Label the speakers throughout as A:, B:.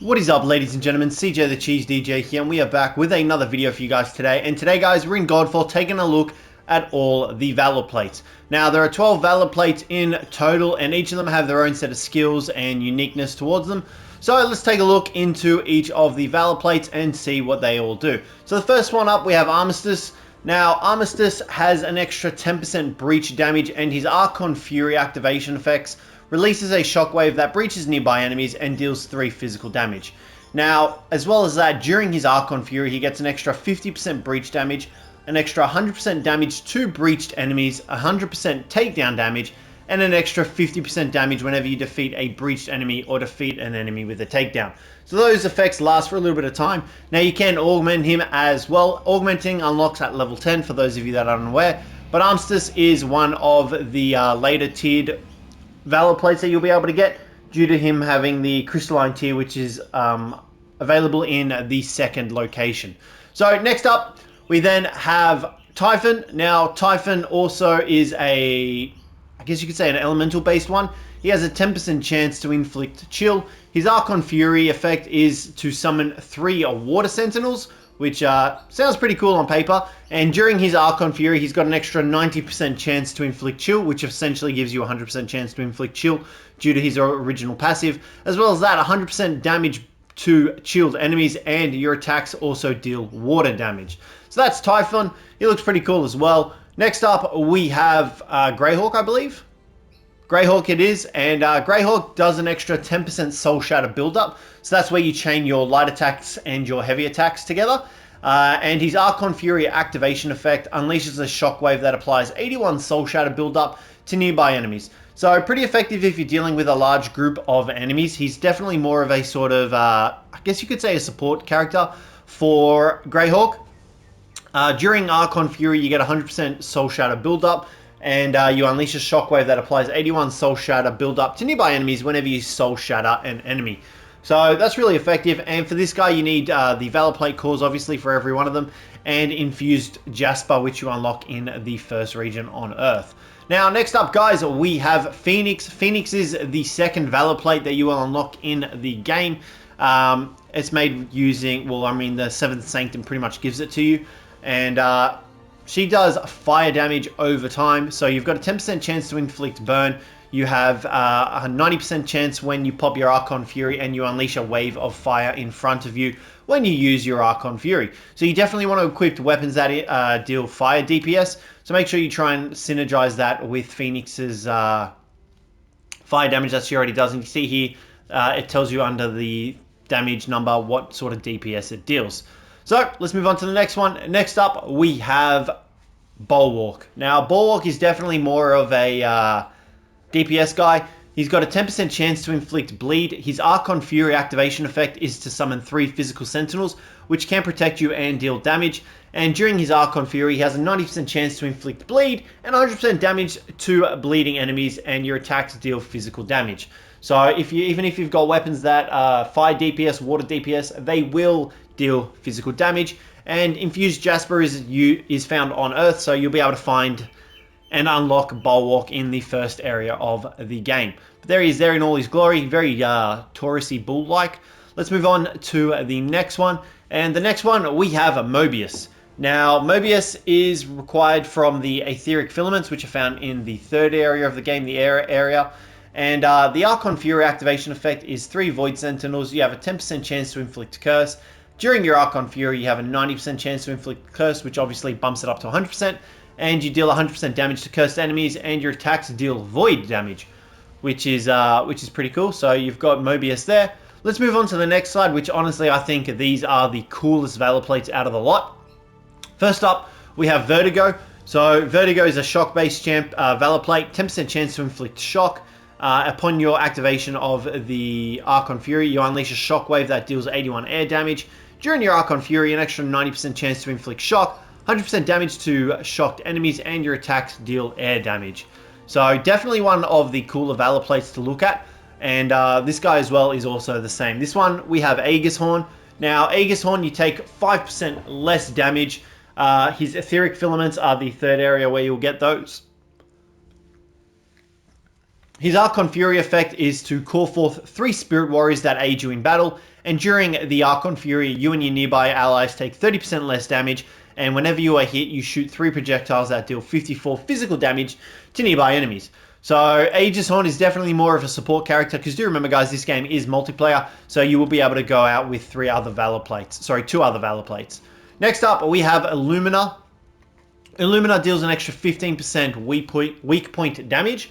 A: What is up, ladies and gentlemen? CJ the Cheese DJ here, and we are back with another video for you guys today. And today, guys, we're in Godfall taking a look at all the Valorplates. Now, there are 12 Valorplates in total, and each of them have their own set of skills and uniqueness towards them. So let's take a look into each of the Valorplates and see what they all do. So the first one up, we have Armistice. Now, Armistice has an extra 10% breach damage, and his Archon Fury activation effects releases a shockwave that breaches nearby enemies and deals 3 physical damage. Now, as well as that, during his Archon Fury, he gets an extra 50% breach damage, an extra 100% damage to breached enemies, 100% takedown damage, and an extra 50% damage whenever you defeat a breached enemy or defeat an enemy with a takedown. So those effects last for a little bit of time. Now, you can augment him as well. Augmenting unlocks at level 10 for those of you that are unaware, but Armistice is one of the later tiered Valorplates that you'll be able to get due to him having the crystalline tier, which is available in the second location. So next up, we then have TYPHON. Now, TYPHON also is I guess you could say an elemental based one. He has a 10% chance to inflict chill. His Archon Fury effect is to summon 3 water sentinels, which sounds pretty cool on paper. And during his Archon Fury, he's got an extra 90% chance to inflict chill, which essentially gives you a 100% chance to inflict chill due to his original passive. As well as that, 100% damage to chilled enemies, and your attacks also deal water damage. So that's TYPHON. He looks pretty cool as well. Next up, we have GREYHAWK, I believe. GREYHAWK it is, and GREYHAWK does an extra 10% Soul Shatter build-up, so that's where you chain your light attacks and your heavy attacks together. And his Archon Fury activation effect unleashes a shockwave that applies 81 Soul Shatter build-up to nearby enemies. So pretty effective if you're dealing with a large group of enemies. He's definitely more of a sort of, I guess you could say a support character for GREYHAWK. During Archon Fury, you get 100% Soul Shatter build-up, and you unleash a shockwave that applies 81 Soul Shatter build-up to nearby enemies whenever you Soul Shatter an enemy. So that's really effective, and for this guy you need the Valorplate cores, obviously, for every one of them, and Infused Jasper, which you unlock in the first region on Earth. Now, next up, guys, we have Phoenix. Phoenix is the second Valorplate that you will unlock in the game. It's made using, well, I mean, the 7th Sanctum pretty much gives it to you, and she does fire damage over time, so you've got a 10% chance to inflict burn. You have a 90% chance when you pop your Archon Fury and you unleash a wave of fire in front of you when you use your Archon Fury. So you definitely want to equip weapons that deal fire DPS, so make sure you try and synergize that with Phoenix's fire damage that she already does. And you see here, it tells you under the damage number what sort of DPS it deals. So let's move on to the next one. Next up, we have BULWARK. Now, BULWARK is definitely more of a DPS guy. He's got a 10% chance to inflict bleed. His Archon Fury activation effect is to summon 3 physical sentinels, which can protect you and deal damage. And during his Archon Fury, he has a 90% chance to inflict bleed and 100% damage to bleeding enemies, and your attacks deal physical damage. So even if you've got weapons that fire DPS, water DPS, they will deal physical damage. And Infused Jasper is found on Earth, so you'll be able to find and unlock BULWARK in the first area of the game. But there he is there in all his glory, very Taurusy bull-like. Let's move on to the next one. And the next one, we have MOEBIUS. Now, MOEBIUS is required from the etheric filaments, which are found in the third area of the game, the air area. And the Archon Fury activation effect is 3 Void Sentinels. You have a 10% chance to inflict Curse. During your Archon Fury, you have a 90% chance to inflict Curse, which obviously bumps it up to 100%. And you deal 100% damage to cursed enemies, and your attacks deal void damage, which is pretty cool. So you've got MOEBIUS there. Let's move on to the next slide, which honestly I think these are the coolest Valorplates out of the lot. First up, we have VERTIGO. So VERTIGO is a shock-based Valorplate, 10% chance to inflict shock. Upon your activation of the Archon Fury, you unleash a shockwave that deals 81 air damage. During your Archon Fury, an extra 90% chance to inflict shock, 100% damage to shocked enemies, and your attacks deal air damage. So definitely one of the cooler Valorplates to look at. And this guy as well is also the same. This one, we have AEGISHORN. Now, AEGISHORN, you take 5% less damage. His etheric filaments are the third area where you'll get those. His Archon Fury effect is to call forth 3 Spirit Warriors that aid you in battle, and during the Archon Fury, you and your nearby allies take 30% less damage, and whenever you are hit, you shoot 3 projectiles that deal 54 physical damage to nearby enemies. So AEGISHORN is definitely more of a support character, because do remember guys, this game is multiplayer, so you will be able to go out with 2 other Valorplates. Next up, we have ILLUMINA. ILLUMINA deals an extra 15% weak point damage.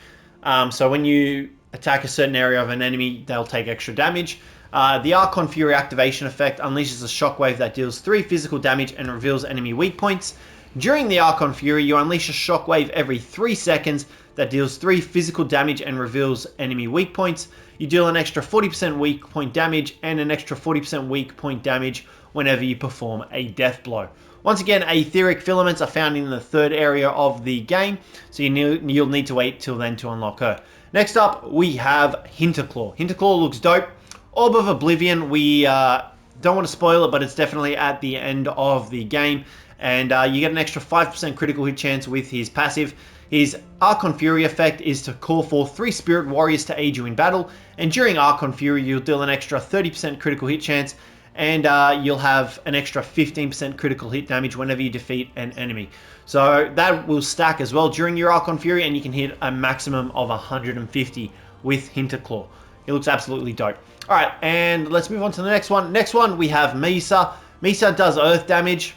A: So when you attack a certain area of an enemy, they'll take extra damage. The Archon Fury activation effect unleashes a shockwave that deals 3 physical damage and reveals enemy weak points. During the Archon Fury, you unleash a shockwave every 3 seconds that deals 3 physical damage and reveals enemy weak points. You deal an extra 40% weak point damage and an extra 40% weak point damage whenever you perform a death blow. Once again, etheric filaments are found in the 3rd area of the game, so you'll need to wait till then to unlock her. Next up, we have HINTERCLAW. HINTERCLAW looks dope. Orb of Oblivion, we don't want to spoil it, but it's definitely at the end of the game, and you get an extra 5% critical hit chance with his passive. His Archon Fury effect is to call for 3 Spirit Warriors to aid you in battle, and during Archon Fury, you'll deal an extra 30% critical hit chance, and you'll have an extra 15% critical hit damage whenever you defeat an enemy. So that will stack as well during your Archon Fury, and you can hit a maximum of 150 with HINTERCLAW. It looks absolutely dope. Alright, and let's move on to the next one. Next one, we have MESA. MESA does earth damage.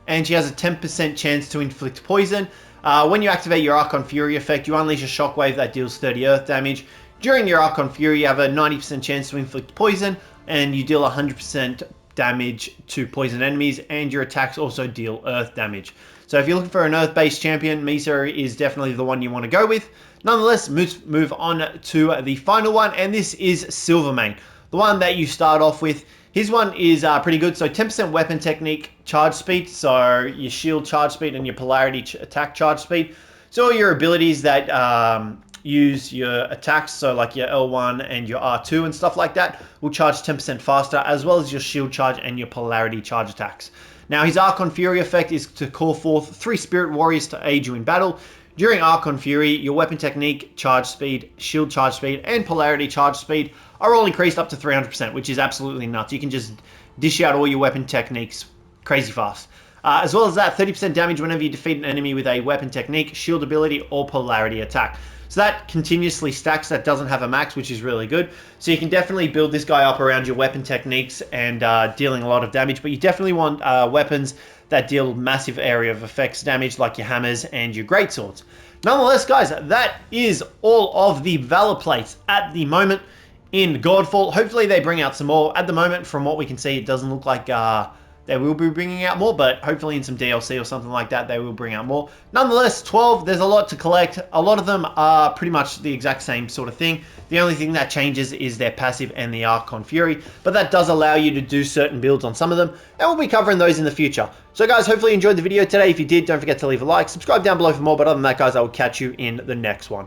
A: And she has a 10% chance to inflict poison. When you activate your Archon Fury effect, you unleash a shockwave that deals 30 earth damage. During your Archon Fury, you have a 90% chance to inflict poison, and you deal 100% damage to poison enemies, and your attacks also deal earth damage. So if you're looking for an earth-based champion, MESA is definitely the one you want to go with. Nonetheless, move on to the final one, and this is SILVERMANE, the one that you start off with. His one is pretty good, so 10% weapon technique charge speed, so your shield charge speed and your polarity attack charge speed. So all your abilities that use your attacks, so like your L1 and your R2 and stuff like that, will charge 10% faster, as well as your shield charge and your polarity charge attacks. Now his Archon Fury effect is to call forth 3 Spirit Warriors to aid you in battle. During Archon Fury, your weapon technique, charge speed, shield charge speed, and polarity charge speed are all increased up to 300%, which is absolutely nuts. You can just dish out all your weapon techniques crazy fast. As well as that, 30% damage whenever you defeat an enemy with a weapon technique, shield ability, or polarity attack. So that continuously stacks. That doesn't have a max, which is really good. So you can definitely build this guy up around your weapon techniques and dealing a lot of damage, but you definitely want weapons that deal massive area of effects damage, like your hammers and your greatswords. Nonetheless, guys, that is all of the Valorplates at the moment in Godfall. Hopefully they bring out some more. At the moment, from what we can see, it doesn't look like they will be bringing out more, but hopefully in some DLC or something like that, they will bring out more. Nonetheless, 12, there's a lot to collect. A lot of them are pretty much the exact same sort of thing. The only thing that changes is their passive and the Archon Fury, but that does allow you to do certain builds on some of them, and we'll be covering those in the future. So guys, hopefully you enjoyed the video today. If you did, don't forget to leave a like, subscribe down below for more, but other than that, guys, I will catch you in the next one.